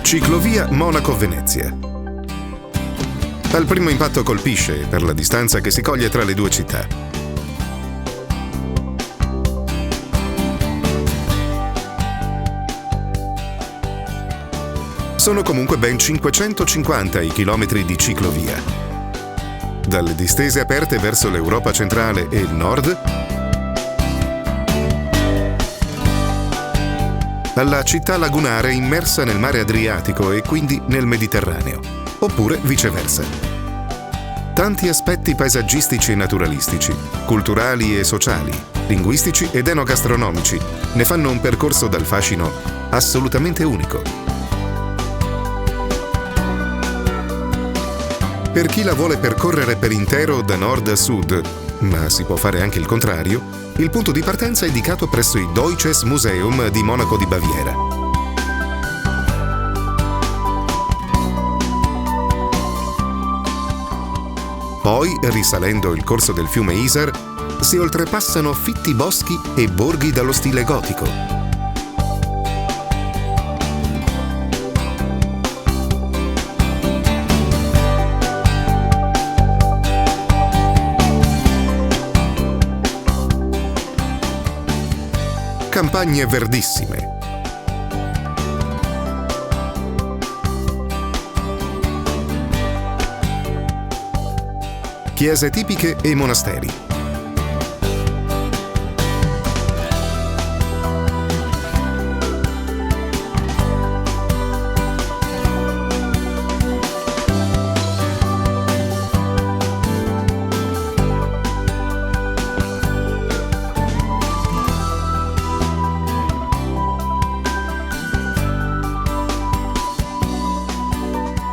Ciclovia Monaco-Venezia. Al primo impatto colpisce per la distanza che si coglie tra le due città. Sono comunque ben 550 i chilometri di ciclovia. Dalle distese aperte verso l'Europa centrale e il nord, alla città lagunare immersa nel mare Adriatico e quindi nel Mediterraneo, oppure viceversa. Tanti aspetti paesaggistici e naturalistici, culturali e sociali, linguistici ed enogastronomici ne fanno un percorso dal fascino assolutamente unico. Per chi la vuole percorrere per intero da nord a sud, ma si può fare anche il contrario, il punto di partenza è indicato presso il Deutsches Museum di Monaco di Baviera. Poi, risalendo il corso del fiume Isar, si oltrepassano fitti boschi e borghi dallo stile gotico. Campagne verdissime. Chiese tipiche e monasteri.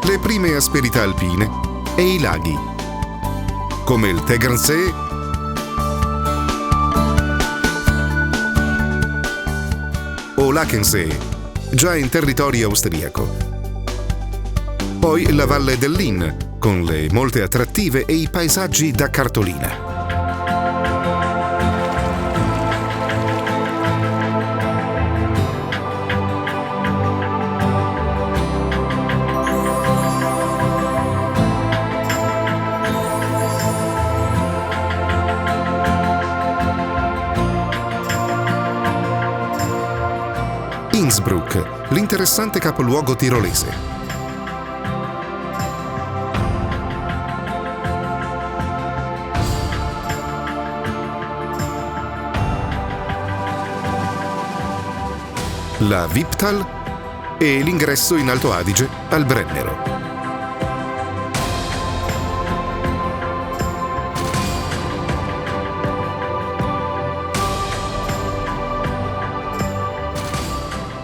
Le prime asperità alpine e i laghi, come il Tegernsee o l'Achensee, già in territorio austriaco. Poi la valle dell'Inn, con le molte attrattive e i paesaggi da cartolina. Innsbruck, l'interessante capoluogo tirolese. La Wipptal e l'ingresso in Alto Adige al Brennero.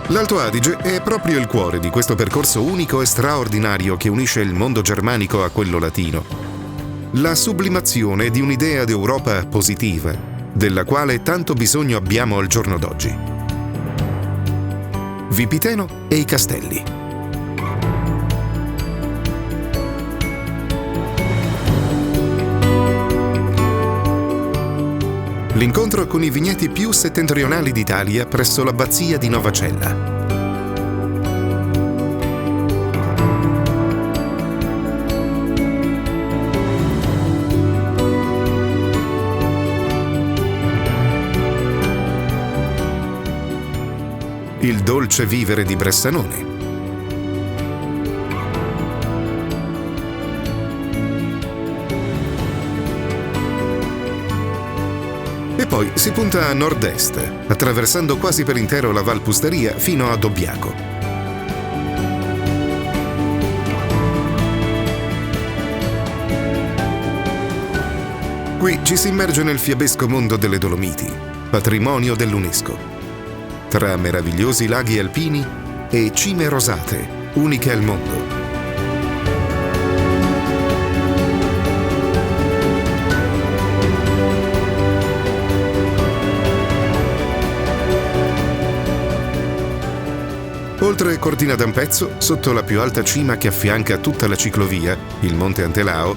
L'Alto Adige è proprio il cuore di questo percorso unico e straordinario che unisce il mondo germanico a quello latino. La sublimazione di un'idea d'Europa positiva, della quale tanto bisogno abbiamo al giorno d'oggi. Vipiteno e i castelli. L'incontro con i vigneti più settentrionali d'Italia presso l'abbazia di Novacella. Il dolce vivere di Bressanone. E poi si punta a nord-est, attraversando quasi per intero la Val Pusteria fino a Dobbiaco. Qui ci si immerge nel fiabesco mondo delle Dolomiti, patrimonio dell'UNESCO, tra meravigliosi laghi alpini e cime rosate, uniche al mondo. Oltre Cortina d'Ampezzo, sotto la più alta cima che affianca tutta la ciclovia, il Monte Antelao,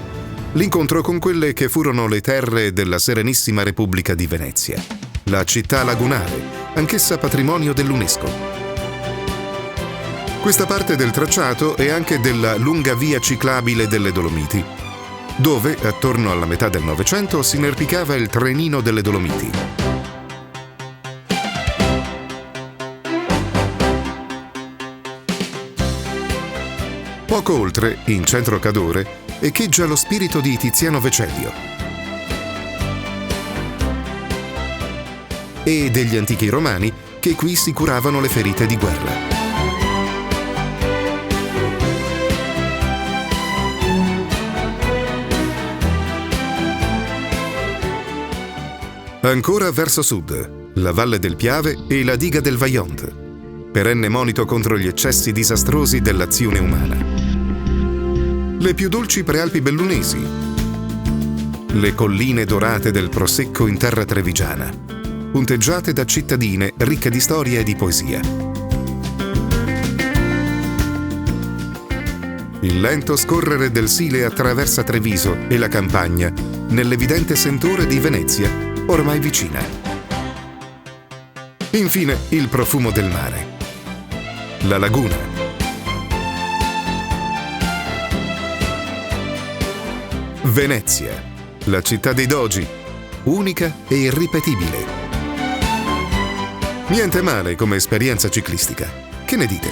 l'incontro con quelle che furono le terre della Serenissima Repubblica di Venezia, la città lagunare, anch'essa patrimonio dell'UNESCO. Questa parte del tracciato è anche della lunga via ciclabile delle Dolomiti, dove, attorno alla metà del Novecento, si inerpicava il trenino delle Dolomiti. Poco oltre, in centro Cadore, echeggia lo spirito di Tiziano Vecellio e degli antichi romani che qui si curavano le ferite di guerra. Ancora verso sud, la Valle del Piave e la diga del Vajont, perenne monito contro gli eccessi disastrosi dell'azione umana. Le più dolci prealpi bellunesi, le colline dorate del Prosecco in terra trevigiana, punteggiate da cittadine ricche di storia e di poesia. Il lento scorrere del Sile attraversa Treviso e la campagna, nell'evidente sentore di Venezia, ormai vicina. Infine, il profumo del mare. La laguna. Venezia, la città dei dogi, unica e irripetibile. Niente male come esperienza ciclistica. Che ne dite?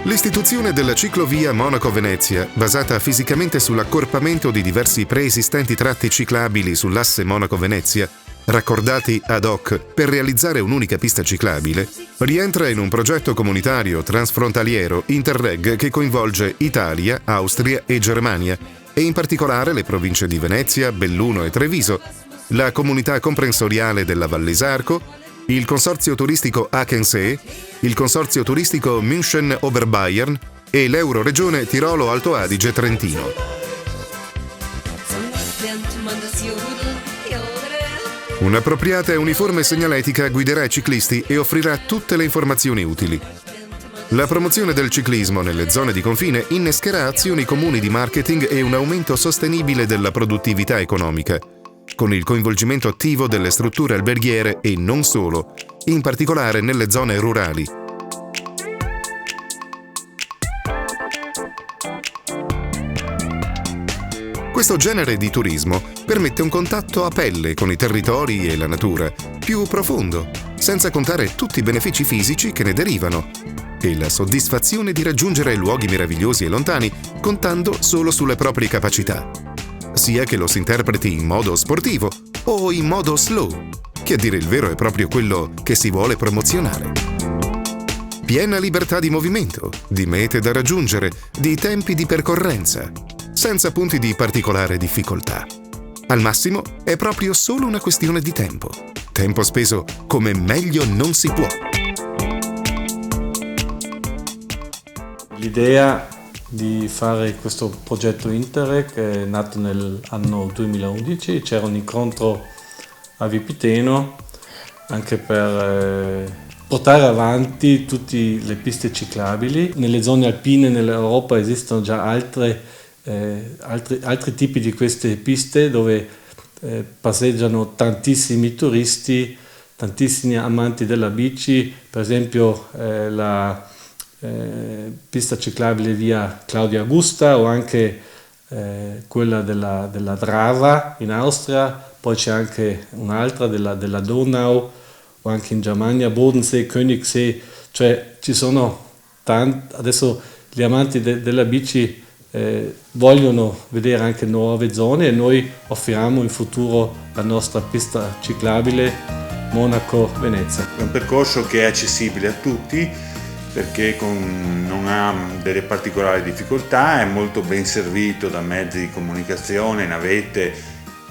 L'istituzione della ciclovia Monaco-Venezia, basata fisicamente sull'accorpamento di diversi preesistenti tratti ciclabili sull'asse Monaco-Venezia, raccordati ad hoc per realizzare un'unica pista ciclabile, rientra in un progetto comunitario transfrontaliero Interreg che coinvolge Italia, Austria e Germania, e in particolare le province di Venezia, Belluno e Treviso, la comunità comprensoriale della Vallisarco, il consorzio turistico Achensee, il consorzio turistico München-Oberbayern e l'Euroregione Tirolo Alto Adige Trentino. Un'appropriata e uniforme segnaletica guiderà i ciclisti e offrirà tutte le informazioni utili. La promozione del ciclismo nelle zone di confine innescherà azioni comuni di marketing e un aumento sostenibile della produttività economica, con il coinvolgimento attivo delle strutture alberghiere e non solo, in particolare nelle zone rurali. Questo genere di turismo permette un contatto a pelle con i territori e la natura, più profondo, senza contare tutti i benefici fisici che ne derivano, e la soddisfazione di raggiungere luoghi meravigliosi e lontani contando solo sulle proprie capacità, sia che lo si interpreti in modo sportivo o in modo slow, che a dire il vero è proprio quello che si vuole promozionare. Piena libertà di movimento, di mete da raggiungere, di tempi di percorrenza, senza punti di particolare difficoltà. Al massimo è proprio solo una questione di tempo. Tempo speso come meglio non si può. L'idea di fare questo progetto Interreg è nato nell'anno 2011. C'era un incontro a Vipiteno anche per portare avanti tutte le piste ciclabili. Nelle zone alpine nell'Europa esistono già altri tipi di queste piste dove passeggiano tantissimi turisti, tantissimi amanti della bici, per esempio la pista ciclabile via Claudia Augusta o anche quella della Drava in Austria, poi c'è anche un'altra della Donau o anche in Germania, Bodensee, Königssee, cioè ci sono adesso gli amanti della bici vogliono vedere anche nuove zone e noi offriamo in futuro la nostra pista ciclabile Monaco-Venezia. È un percorso che è accessibile a tutti perché non ha delle particolari difficoltà, è molto ben servito da mezzi di comunicazione, navette,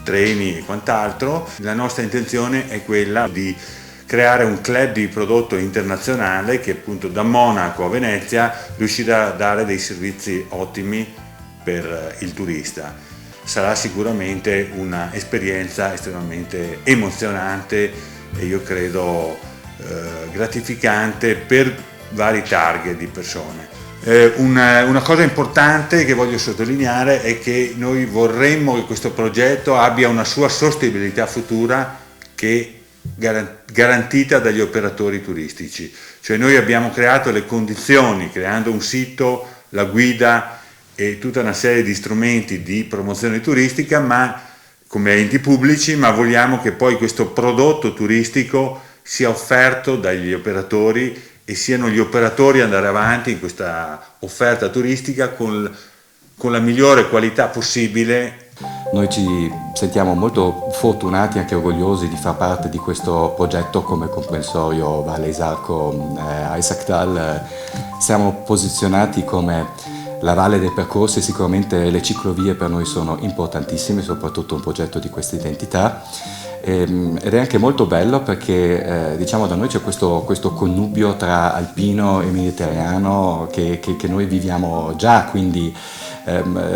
treni e quant'altro. La nostra intenzione è quella di creare un club di prodotto internazionale che appunto da Monaco a Venezia riuscirà a dare dei servizi ottimi per il turista. Sarà sicuramente un'esperienza estremamente emozionante e io credo gratificante per vari target di persone. Una cosa importante che voglio sottolineare è che noi vorremmo che questo progetto abbia una sua sostenibilità futura che garantita dagli operatori turistici. Cioè noi abbiamo creato le condizioni, creando un sito, la guida e tutta una serie di strumenti di promozione turistica, ma come enti pubblici, ma vogliamo che poi questo prodotto turistico sia offerto dagli operatori e siano gli operatori ad andare avanti in questa offerta turistica con la migliore qualità possibile. Noi ci sentiamo molto fortunati e anche orgogliosi di far parte di questo progetto come comprensorio Valle Isarco Eisacktal. Siamo posizionati come la Valle dei Percorsi, sicuramente le ciclovie per noi sono importantissime, soprattutto un progetto di questa identità. Ed è anche molto bello perché diciamo da noi c'è questo connubio tra alpino e mediterraneo che noi viviamo già, quindi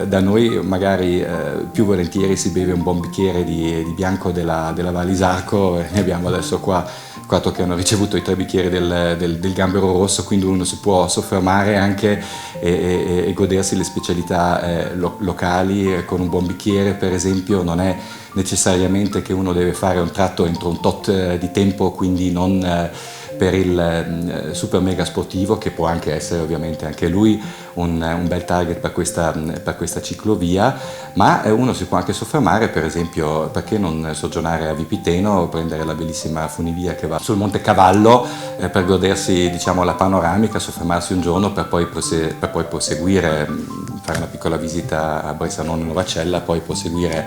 da noi magari più volentieri si beve un buon bicchiere di bianco della Valle Isarco, ne abbiamo adesso qua 4 che hanno ricevuto i 3 bicchieri del gambero rosso, quindi uno si può soffermare anche e godersi le specialità locali con un buon bicchiere. Per esempio non è necessariamente che uno deve fare un tratto entro un tot di tempo, quindi non per il super mega sportivo, che può anche essere ovviamente anche lui un bel target per questa ciclovia, ma uno si può anche soffermare, per esempio, perché non soggiornare a Vipiteno, prendere la bellissima funivia che va sul Monte Cavallo per godersi, diciamo, la panoramica, soffermarsi un giorno per poi proseguire, fare una piccola visita a Bressanone e Novacella, poi proseguire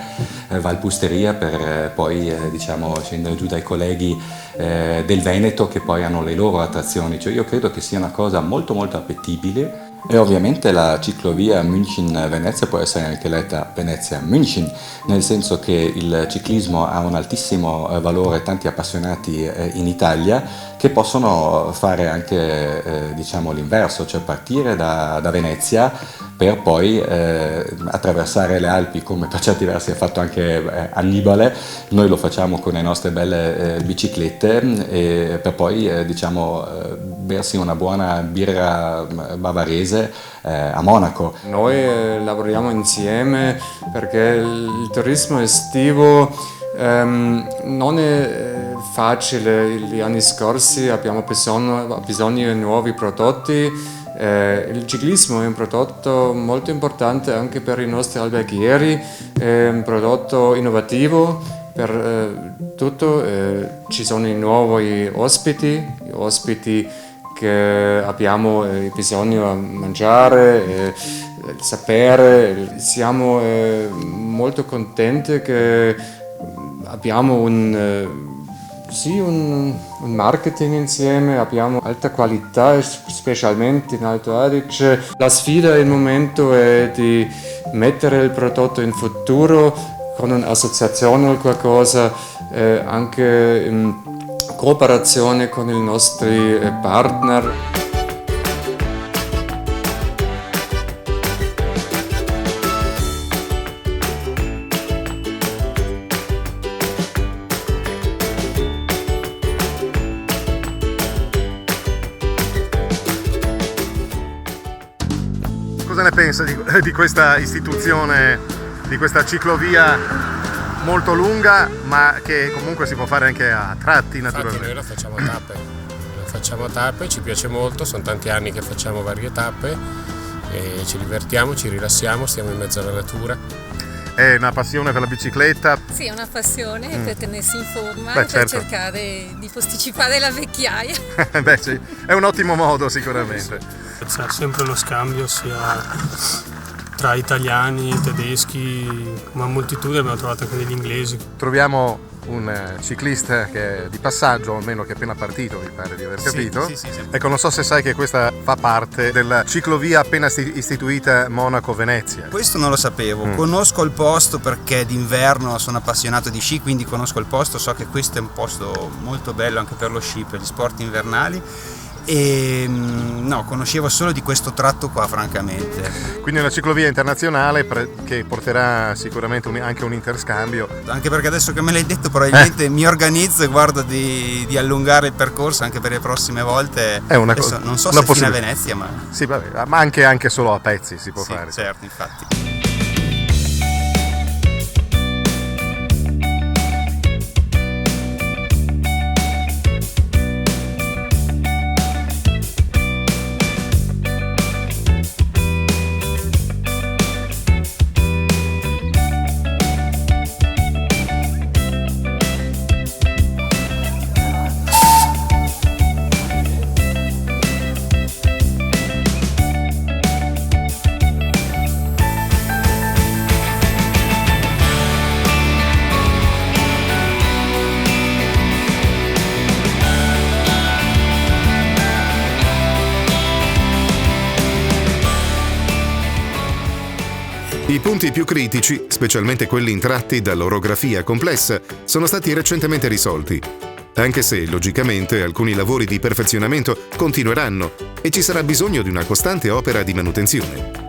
Valpusteria per poi diciamo scendere giù dai colleghi del Veneto, che poi hanno le loro attrazioni. Cioè io credo che sia una cosa molto molto appetibile. E ovviamente la ciclovia München-Venezia può essere anche letta Venezia-München, nel senso che il ciclismo ha un altissimo valore, tanti appassionati in Italia che possono fare anche diciamo l'inverso, cioè partire da Venezia per poi attraversare le Alpi, come per certi versi ha fatto anche Annibale. Noi lo facciamo con le nostre belle biciclette per poi diciamo bersi una buona birra bavarese a Monaco. Noi lavoriamo insieme perché il turismo estivo non è facile. Gli anni scorsi abbiamo bisogno di nuovi prodotti. Il ciclismo è un prodotto molto importante anche per i nostri alberghieri, è un prodotto innovativo per tutto. Ci sono i nuovi ospiti che abbiamo bisogno di mangiare, sapere. Siamo molto contenti che abbiamo un marketing insieme, abbiamo alta qualità, specialmente in Alto Adige. La sfida al momento è di mettere il prodotto in futuro con un'associazione o qualcosa, anche in cooperazione con i nostri partner. Cosa ne pensa di questa istituzione, di questa ciclovia molto lunga, ma che comunque si può fare anche a tratti naturalmente? Infatti noi lo facciamo a tappe, ci piace molto, sono tanti anni che facciamo varie tappe e ci divertiamo, ci rilassiamo, stiamo in mezzo alla natura. È una passione per la bicicletta? Sì, è una passione per tenersi in forma e Beh, per certo. cercare di posticipare la vecchiaia. Beh sì, è un ottimo modo sicuramente. C'è sempre lo scambio sia tra italiani, tedeschi, una moltitudine, abbiamo trovato anche degli inglesi. Troviamo un ciclista che è di passaggio, almeno che è appena partito, mi pare di aver capito. Sì. Ecco, non so se sai che questa fa parte della ciclovia appena istituita Monaco-Venezia. Questo non lo sapevo, conosco il posto perché d'inverno sono appassionato di sci, quindi conosco il posto, so che questo è un posto molto bello anche per lo sci, per gli sport invernali. e no, conoscevo solo di questo tratto qua, francamente. Quindi una ciclovia internazionale che porterà sicuramente anche un interscambio. Anche perché adesso che me l'hai detto probabilmente mi organizzo e guardo di allungare il percorso anche per le prossime volte. È una adesso, non so una se fino a Venezia, ma sì, vabbè, ma anche solo a pezzi si può fare. Certo, infatti. I punti più critici, specialmente quelli intratti dall'orografia complessa, sono stati recentemente risolti, anche se, logicamente, alcuni lavori di perfezionamento continueranno e ci sarà bisogno di una costante opera di manutenzione.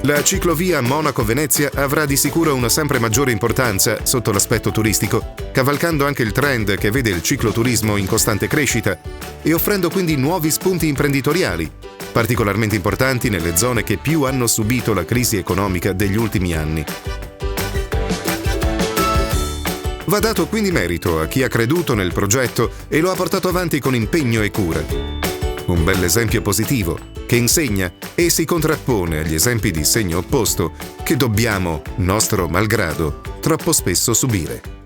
La ciclovia Monaco-Venezia avrà di sicuro una sempre maggiore importanza sotto l'aspetto turistico, cavalcando anche il trend che vede il cicloturismo in costante crescita e offrendo quindi nuovi spunti imprenditoriali, particolarmente importanti nelle zone che più hanno subito la crisi economica degli ultimi anni. Va dato quindi merito a chi ha creduto nel progetto e lo ha portato avanti con impegno e cura. Un bell'esempio positivo che insegna e si contrappone agli esempi di segno opposto che dobbiamo, nostro malgrado, troppo spesso subire.